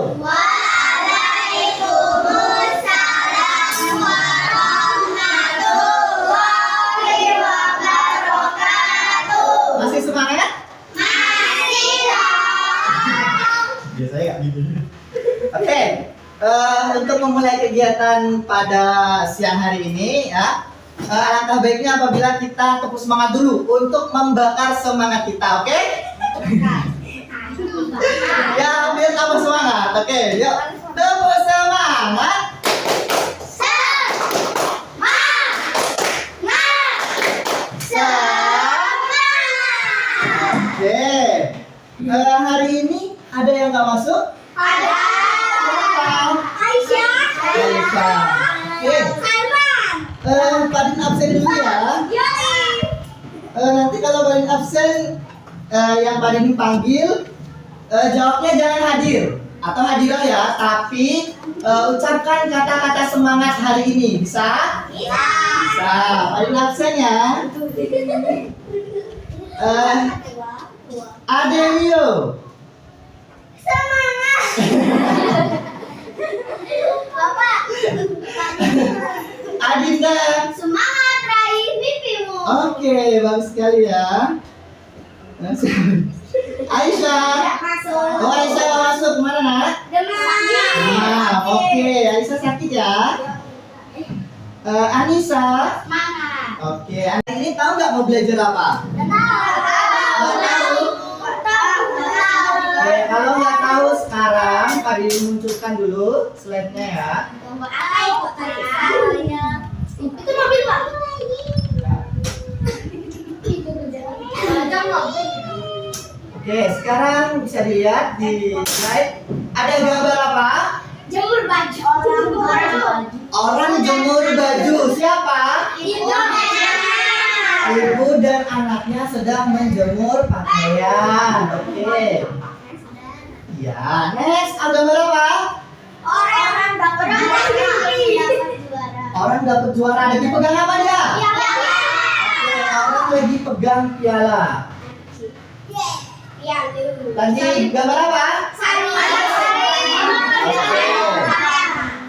Waalaikumsalam warahmatullahi wabarakatuh. Masih semangat? Masih dong. Biasanya nggak gitu. Oke, untuk memulai kegiatan pada siang hari ini ya, alangkah baiknya apabila kita tepuk semangat dulu untuk membakar semangat kita, oke? Ya, biar tambah semangat, oke? Yuk, tepuk semangat. Oke, hari ini ada yang nggak masuk? Ada. Aisyah. Aisyah. Oke. Salman. Padin absen dulu ya. Nanti kalau Padin absen, yang Padin panggil, jawabnya jangan hadir atau hadirah ya, tapi ucapkan kata-kata semangat hari ini. Bisa? Bisa. Padin absen ya. Adelio. Semangat. Bapak. Adinda. Semangat raih mimpimu. Oke, bagus sekali ya. Aisyah. Masuk. Oh, Aisyah nggak masuk, kemana nak? Demam. Nah, oke, Aisyah sakit ya. Anissa. Semangat. Oke, anak ini tahu nggak mau belajar apa? Oke, kalau nggak tahu sekarang, Pak Didi munculkan dulu slide-nya ya. Itu mobil Pak. Oke, sekarang bisa dilihat di slide ada gambar apa? Jemur baju. Orang jemur baju. Siapa? Ibu dan anaknya sedang menjemur pakaian. Oke. Ya, next ada gambar apa? Orang dapat Orang dapat juara. Lagi pegang apa dia? Oke, orang lagi pegang piala. Lagi gambar apa? Oke.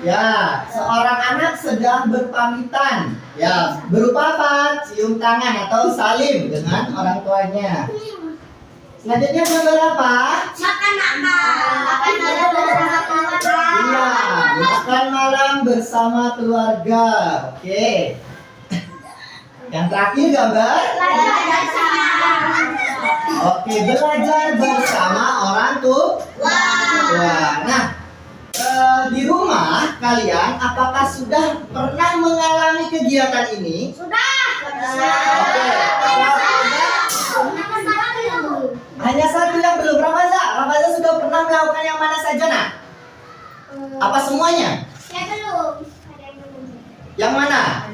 Ya, seorang anak sedang berpamitan. Ya, berupa apa? Cium tangan atau salim dengan orang tuanya. Selanjutnya gambar apa? Iya, makan malam bersama keluarga. Oke. Yang terakhir gambar. Oke, belajar bersama orang tua. Nah, di rumah kalian apakah sudah pernah mengalami kegiatan ini? Oke. Hanya satu yang belum. Ramaza sudah pernah melakukan yang mana saja, nak? Apa semuanya? Yang mana?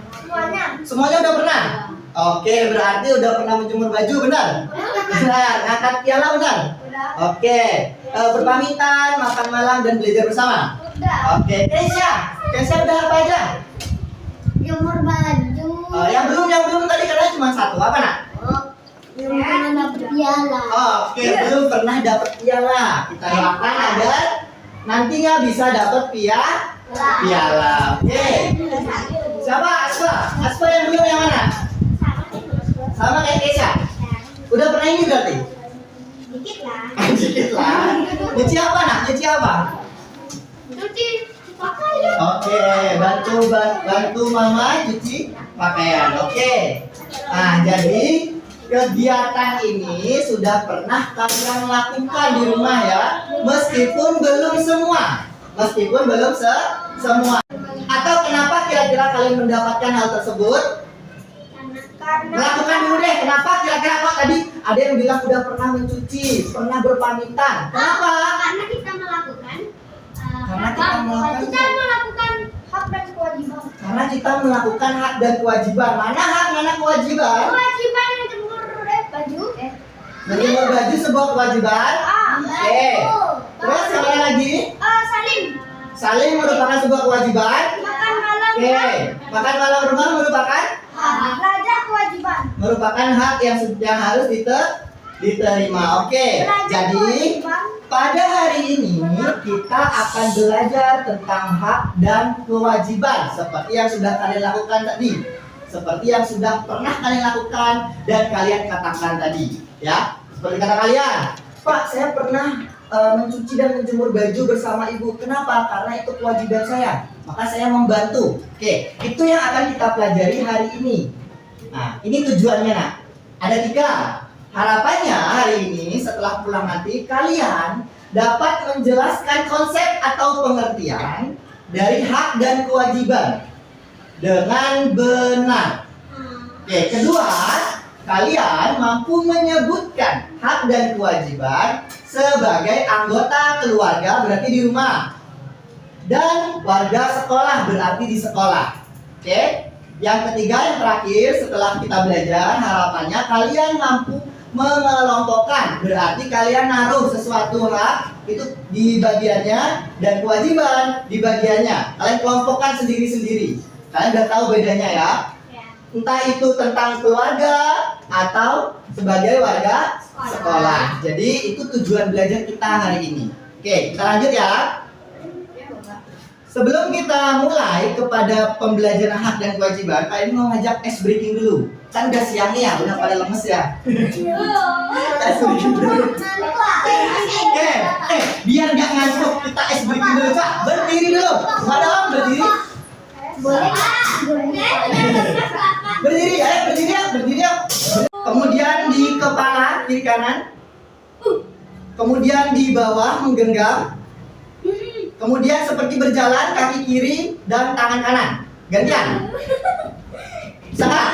Semuanya udah pernah? Oke, berarti udah pernah menjemur baju, benar? Benar. Ngangkat piala, benar? Oke. Berpamitan, makan malam, dan belajar bersama? Oke. Keisha udah apa aja? Jemur baju. Yang belum tadi katanya cuma satu. Apa, nak? Belum pernah dapet piala. Oke, belum pernah dapat piala. Kita doakan agar nantinya bisa dapat piala. Oke. Siapa? Aspa yang belum yang mana? Sama kayak Keisha. Udah pernah ini berarti? Dikit lah. Dikit lah. Nyuci apa, nak? Nyuci apa? Cuci pakaian. Oke, bantu mama cuci pakaian. Oke. Nah, jadi kegiatan ini sudah pernah kalian lakukan di rumah ya, meskipun belum semua. Atau kenapa kira-kira kalian mendapatkan hal tersebut? Lakukan dulu deh. Kenapa kira-kira kok tadi ada yang bilang udah pernah mencuci, pernah berpamitan? Kenapa? Karena kita melakukan Kita melakukan hak dan kewajiban. Karena kita melakukan hak dan kewajiban. Mana hak, mana kewajiban? Kewajiban menjemur baju. Menjemur baju sebuah kewajiban. Oke. Terus yang mana lagi? Saling merupakan sebuah kewajiban. Makan malam. Oke. Makan malam rumah merupakan Belajar kewajiban. merupakan hak yang harus diterima. Oke. Belajar Jadi kewajiban. pada hari ini kita akan belajar tentang hak dan kewajiban seperti yang sudah kalian lakukan tadi. Seperti yang sudah pernah kalian lakukan dan kalian katakan tadi, ya. Seperti kata kalian, Pak, saya pernah mencuci dan menjemur baju bersama ibu. Kenapa? Karena itu kewajiban saya. Maka saya membantu. Oke, itu yang akan kita pelajari hari ini. Nah, ini tujuannya, nak. Ada 3. Harapannya hari ini setelah pulang nanti kalian dapat menjelaskan konsep atau pengertian dari hak dan kewajiban dengan benar. Oke, kedua, kalian mampu menyebutkan hak dan kewajiban sebagai anggota keluarga berarti di rumah dan warga sekolah berarti di sekolah. Oke. Yang ketiga, yang terakhir setelah kita belajar, harapannya kalian mampu mengelompokkan, berarti kalian naruh sesuatu hak itu di bagiannya dan kewajiban di bagiannya. Kalian kelompokkan sendiri-sendiri. Kalian udah tahu bedanya ya. Entah itu tentang keluarga atau sebagai warga sekolah. Jadi itu tujuan belajar kita hari ini. Oke, kita lanjut ya. Sebelum kita mulai kepada pembelajaran hak dan kewajiban, kalian mau ngajak ice breaking dulu. Kan udah siang nih ya, udah pada lemes ya. Ice breaking dulu. Biar nggak ngantuk, kita ice breaking dulu, Cak. Berdiri dulu. Madam, berdiri. Boleh. Berdiri ya, berdiri ya. Kemudian di kepala kiri kanan. Kemudian di bawah menggenggam. Kemudian seperti berjalan kaki kiri dan tangan kanan. Gantian. Salah.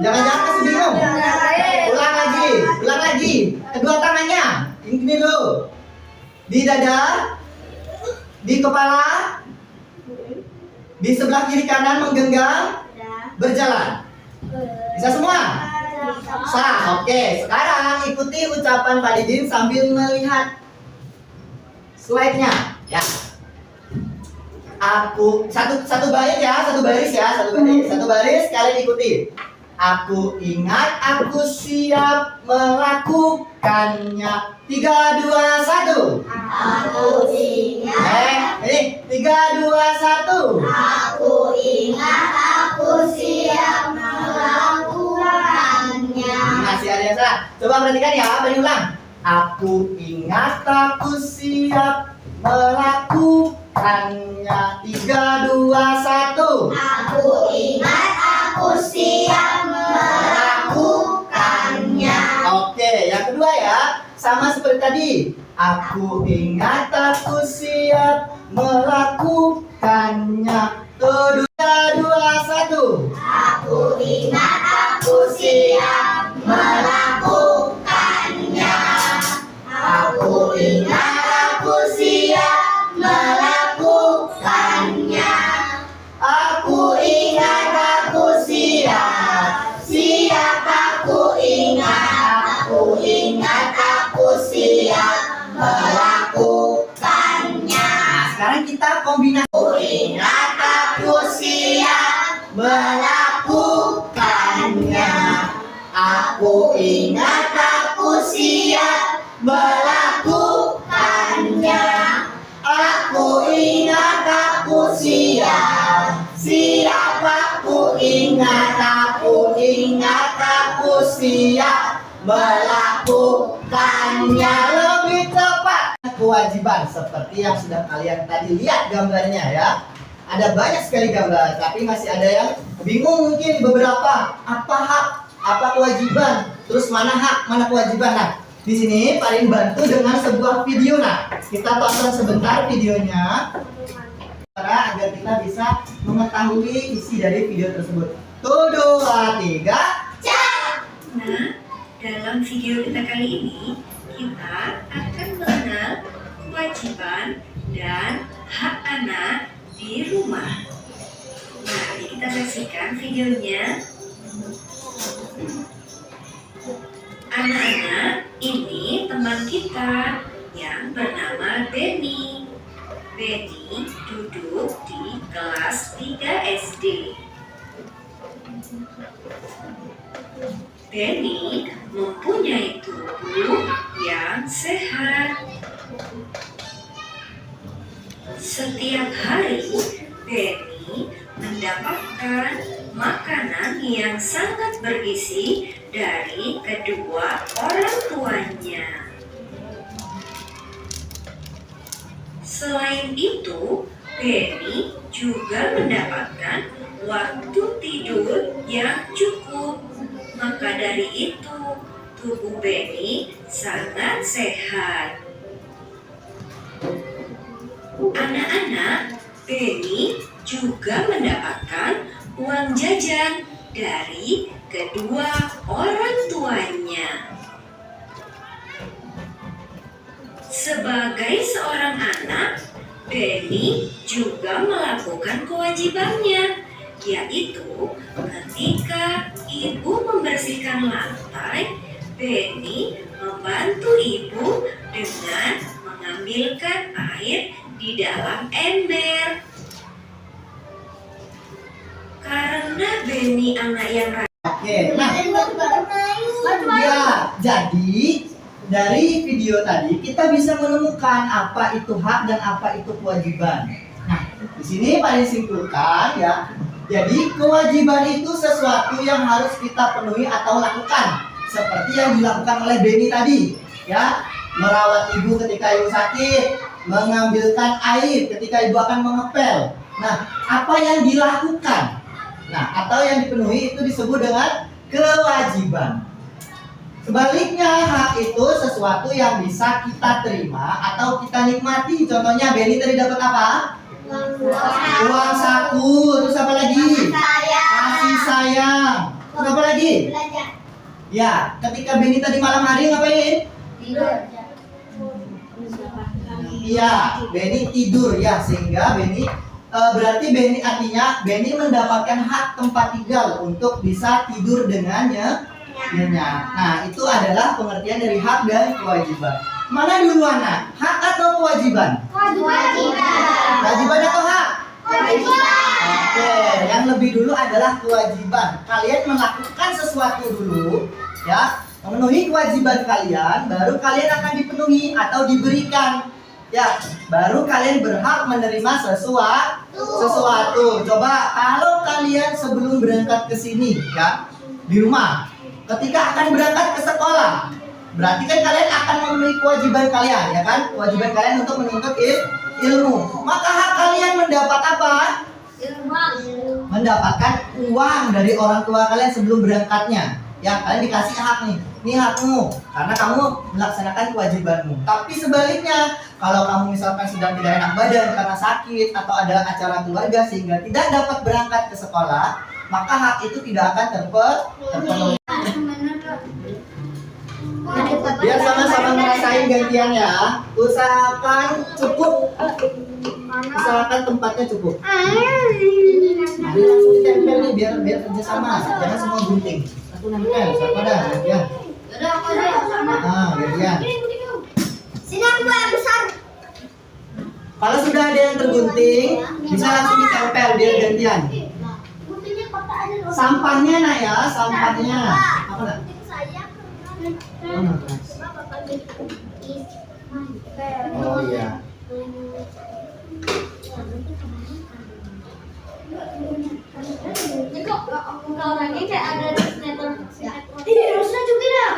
Jangan-jangan masih bingung. Ulang lagi. Kedua tangannya. Ini dulu. Di dada. Di kepala. Di sebelah kiri kanan menggenggam. Berjalan. Bisa semua? Sah. Oke, sekarang ikuti ucapan Pak Didin sambil melihat slide-nya. Ya. Aku satu baris ya, satu baris kalian ikuti. Aku ingat, aku siap melakukannya. 3, 2, 1. Aku ingat. Ini 3, 2, 1. Aku ingat, aku siap melakukannya. Masih ada yang salah. Coba perhatikan ya, beri ulang. Aku ingat, aku siap melakukannya. 3, 2, 1. Aku ingat, aku siap melakukannya. Oke, yang kedua ya, sama seperti tadi. Aku ingat, aku siap melakukannya. 3, 2, 1. Aku ingat, aku siap melakukannya. Aku ingat, aku siap melakukannya. Aku ingat, aku siap. Siap, aku ingat. Aku ingat, aku siap melakukannya. Nah, sekarang kita kombinasi. Aku ingat, aku siap melakukannya. Aku ingat, aku siap melakukannya. Aku ingat, aku siap. Siap, aku ingat, aku ingat, aku siap melakukannya. Lebih cepat. Kewajiban seperti yang sudah kalian tadi lihat gambarnya ya. Ada banyak sekali gambar, tapi masih ada yang bingung mungkin beberapa. Apa hak, apa kewajiban, terus mana hak, mana kewajiban. Nah, di sini paling bantu dengan sebuah video. Nah, kita tonton sebentar videonya agar kita bisa mengetahui isi dari video tersebut. 1, 2, 3. Nah, dalam video kita kali ini, kita akan mengenal kewajiban dan hak anak di rumah. Mari kita saksikan videonya. Anak-anak, ini teman kita yang bernama Denny. Denny duduk di kelas 3 SD. Denny mempunyai tubuh yang sehat. Setiap hari, Benny mendapatkan makanan yang sangat bergizi dari kedua orang tuanya. Selain itu, Benny juga mendapatkan waktu tidur yang cukup. Maka dari itu, tubuh Benny sangat sehat. Anak-anak, Benny juga mendapatkan uang jajan dari kedua orang tuanya. Sebagai seorang anak, Benny juga melakukan kewajibannya, yaitu ketika ibu membersihkan lantai, Benny membantu ibu dengan mengambilkan air di dalam ember. Karena Benny anak yang Oke, nah ya, jadi dari video tadi kita bisa menemukan apa itu hak dan apa itu kewajiban. Nah, di sini paling simpulkan ya. Jadi kewajiban itu sesuatu yang harus kita penuhi atau lakukan, seperti yang dilakukan oleh Benny tadi, ya, merawat ibu ketika ibu sakit, mengambilkan air ketika ibu akan mengepel. Nah, apa yang dilakukan? Nah, atau yang dipenuhi itu disebut dengan kewajiban. Sebaliknya, hak itu sesuatu yang bisa kita terima atau kita nikmati. Contohnya, Benny tadi dapat apa? Uang saku. Terus apa lagi? Kasih sayang. Terus apa lagi? Ya, ketika Benny tadi malam hari ngapain? Iya, Benny tidur ya, sehingga Benny berarti Benny artinya Benny mendapatkan hak tempat tinggal untuk bisa tidur dengannya. Nah, itu adalah pengertian dari hak dan kewajiban. Mana duluan, Nak? Hak atau kewajiban? Kewajiban atau hak? Oke, yang lebih dulu adalah kewajiban. Kalian melakukan sesuatu dulu, ya, memenuhi kewajiban kalian, baru kalian akan dipenuhi atau diberikan. Ya, baru kalian berhak menerima sesuatu. Coba kalau kalian sebelum berangkat ke sini, ya, di rumah, ketika akan berangkat ke sekolah, berarti kan kalian akan memenuhi kewajiban kalian, ya kan? Kewajiban kalian untuk menuntut ilmu. Maka hak kalian mendapat apa? Mendapatkan uang dari orang tua kalian sebelum berangkatnya. Ya, kalian dikasih hak nih. Ini hakmu karena kamu melaksanakan kewajibanmu. Tapi sebaliknya, kalau kamu misalkan sedang tidak enak badan karena sakit atau ada acara keluarga sehingga tidak dapat berangkat ke sekolah, maka hak itu tidak akan terpenuhi. Biar sama-sama ngerasain gantian ya. Usahakan cukup. Usahakan tempatnya cukup. Jadi langsung ditempel nih biar kerja sama. Jangan semua gunting. Satu nempel, siapa dah gantian. Gantian. Sini aku yang besar. Kalau sudah ada yang tergunting, bisa langsung ditempel biar gantian. Sampahnya, Nak, ya, sampahnya. Apa, Nak? Oh iya. Orangnya kayak ada sinetron. Ini Rusna juga dah.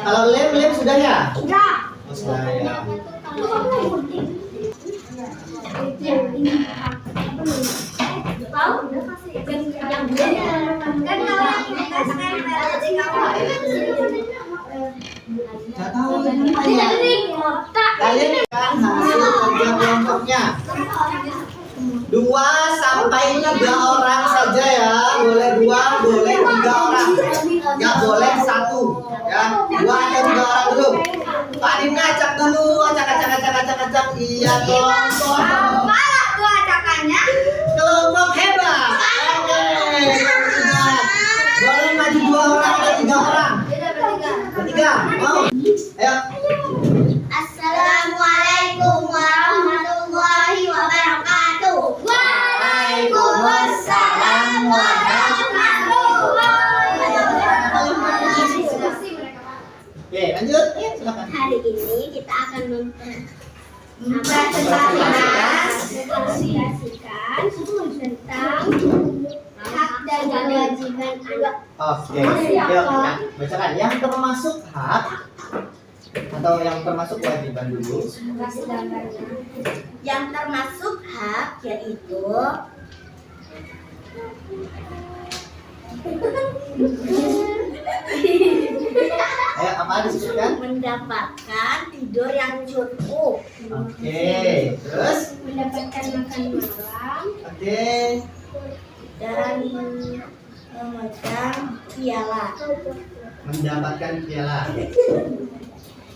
Kalau lem sudah ya? Sudah. Oh, sudah ya. Gak tahu ini kalian kan hasil kerja kelompoknya 2 sampai 3 orang saja ya, boleh 2, boleh 3 orang, nggak boleh 1 ya, 2 atau 3 orang dulu. Pak Dim acak dulu, acak. Iya, kelompok Malah tuh acakannya. kelompok hebat. Oke, boleh maju 2 orang atau 3 orang? Bertiga, mau? Ayo. Assalamualaikum warahmatullahi wabarakatuh. Waalaikumsalam warahmatullahi mempresentasikan tentang hak dan kewajiban anak. Oke, yuk kita bacakan yang termasuk hak atau yang termasuk kewajiban dulu. Yang termasuk hak yaitu Ayo, apa disebutkan? mendapatkan tidur yang cukup, Oke, terus? mendapatkan makan malam, Oke, dan memegang piala. mendapatkan piala.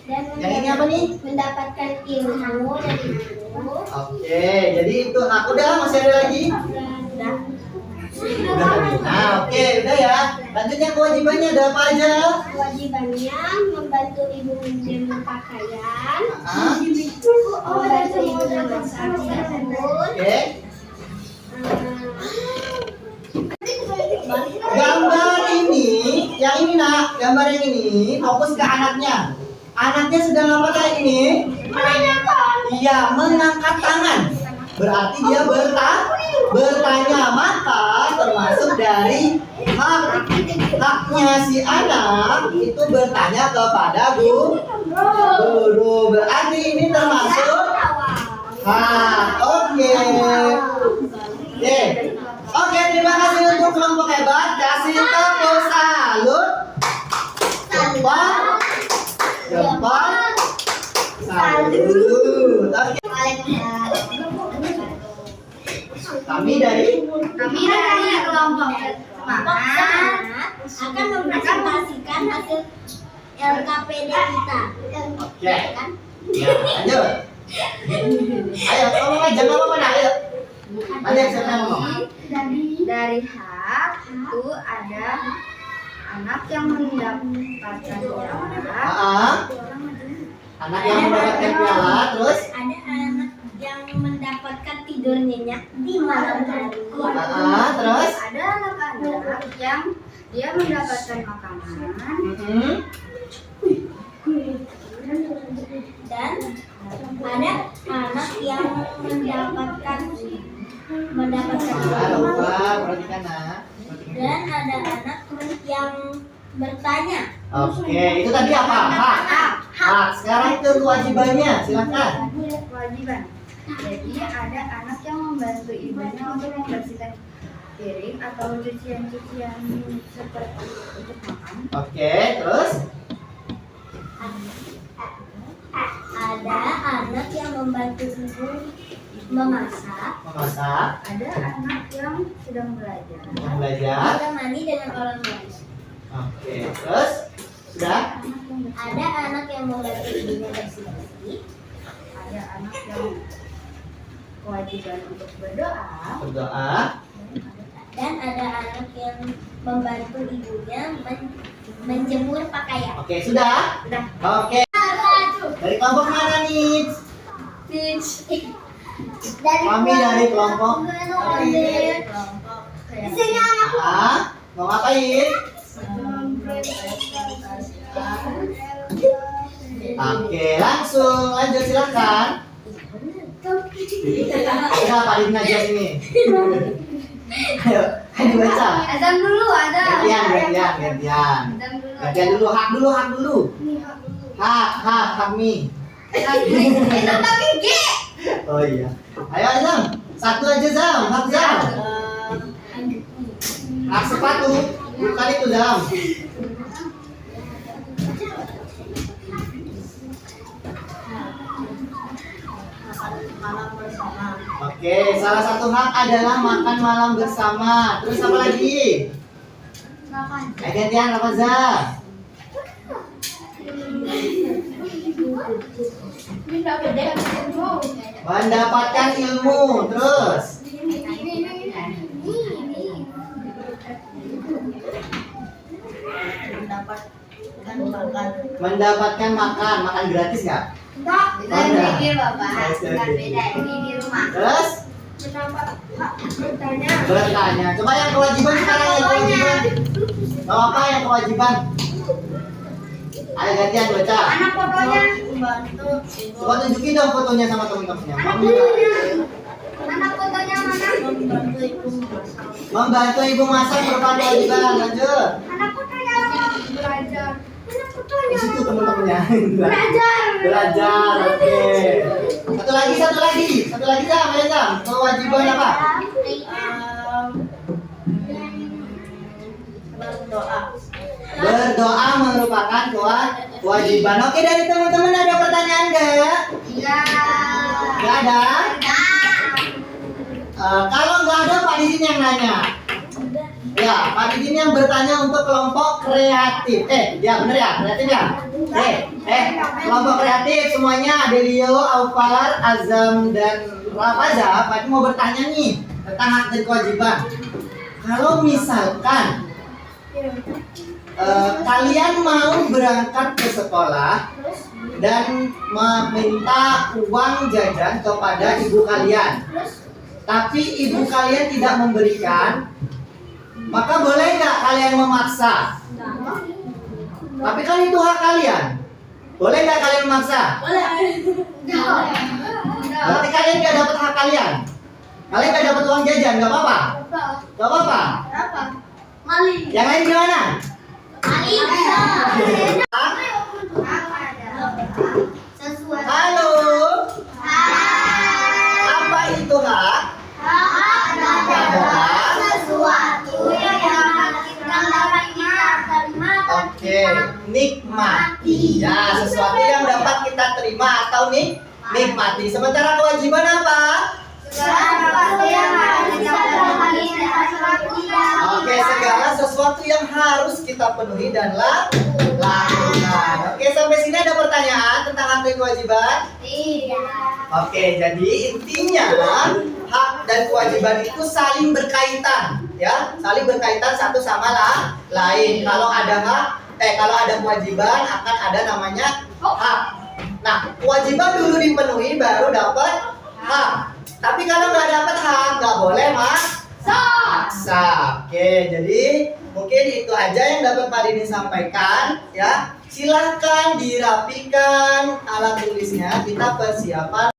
Dan Yang ini apa nih? mendapatkan ilmu dari guru. Oke, jadi itu hak. Udah, masih ada lagi? Dan Udah tadi. Nah, oke, udah ya. Lanjutnya kewajibannya ada apa aja? kewajibannya membantu ibu menjemur pakaian, Ah, membantu ibu memasak sabun, oke. Gambar ini, yang ini nak, gambar yang ini fokus ke anaknya. Anaknya sedang apa kayak ini? Iya, mengangkat tangan. Berarti dia bertanya, maka termasuk dari haknya si anak itu bertanya kepada guru. Berarti ini termasuk hak. Oke. Oke, terima kasih untuk kelompok hebat. Kasih tepuk salut. Jempol. Salut. Oke. Kami dari kelompok semangat akan mempresentasikan hasil LKPD kita. Oke. Ya, lanjut. Ayo, ngomong aja, ngomong mana? Ayo. Ada siapa yang ngomong? Dari hak itu ada anak yang mendapatkan piala, Anak yang mendapatkan piala, terus? ada anak yang mendapatkan tidur nyenyak di malam hari. Terus? Ada anak-anak yang dia mendapatkan makanan dan ada anak yang mendapatkan Lupa, perhatikan nak. dan ada anak yang bertanya. Oke, itu tadi apa? Hak. Sekarang ke kewajibannya, silakan. Kewajiban. Jadi ada anak yang membantu ibunya untuk membersihkan piring atau cucian-cucian seperti untuk makan. Oke, terus? Ada anak yang membantu ibu memasak. Ada anak yang sedang belajar. Yang belajar. Menemani dengan orang lain. Oke, terus? Sudah? Ada anak yang membantu ibunya bersih-bersih. Ada anak yang kewajiban untuk berdoa. Berdoa. Dan ada anak yang membantu ibunya menjemur pakaian. Oke, sudah? Oke. Dari kelompok mana nih? Kami dari kelompok. Di sini anak. Mau ngapain? Oke, langsung lanjut silakan. Kenapa di ngajar ini? Ayo dibaca. Azan dulu ada. Gantian. Gantian dulu, hak dulu. Hak kami. Itu pakai G. Oh iya. Ayo Zam, satu aja Zam, hak Zam. Hak sepatu, bukan itu Zam. Oke, salah satu hak adalah makan malam bersama. Terus apa lagi? Ayo gantian apa Zam? Mendapatkan ilmu. Terus? Mendapatkan makan gratis nggak? Bapak. Beda, ini di rumah. Terus? Bertanya. Coba yang kewajiban sekarang yang kewajiban. Mau apa yang kewajiban? Ayo gantian baca. Anak fotonya. membantu ibu. Coba tunjukin dong fotonya sama teman-temannya. Mana fotonya mana? Membantu ibu memasak. Membantu ibu masak merupakan kewajiban. Lanjut. Mana fotonya? Belajar. Mana Di fotonya? situ teman-temannya. Belajar. Belajar. Oke. Satu lagi Zam. Ayo Zam. Kewajiban apa? Berdoa. Berdoa merupakan kewajiban. Oke, dari teman-teman ada pertanyaan nggak? Iya. Nggak ada? Kalau nggak ada, Pak Didin yang nanya. Ya, Pak Didin yang bertanya untuk kelompok kreatif. Ya bener ya, kreatif ya. Kelompok kreatif semuanya Adelio, Aufar, Azam dan Rafaza. Pak Didin mau bertanya nih tentang hak dan kewajiban. Kalau misalkan kalian mau berangkat ke sekolah dan meminta uang jajan kepada ibu kalian, tapi ibu kalian tidak memberikan, maka boleh nggak kalian memaksa? Tapi kan itu hak kalian. Boleh nggak kalian memaksa? Berarti kalian nggak dapat hak kalian. Kalian nggak dapat uang jajan, nggak apa-apa? Nggak apa-apa. Yang lain gimana? Halo. Apa itu hak? Oke, nikmati. Ya, sesuatu yang dapat kita terima atau nikmati. Sementara kewajiban apa? Oke, segala sesuatu yang harus kita penuhi dan lakukan. Oke, sampai sini ada pertanyaan tentang hak dan kewajiban? Oke, jadi intinya hak dan kewajiban itu saling berkaitan, ya, saling berkaitan satu sama lain. Kalau ada kewajiban akan ada namanya hak. Nah, kewajiban dulu dipenuhi baru dapat hak. Tapi kalau nggak dapat hak nggak boleh maksa. Oke, jadi mungkin itu aja yang dapat Pak Dini sampaikan, ya. Silahkan dirapikan alat tulisnya, kita persiapan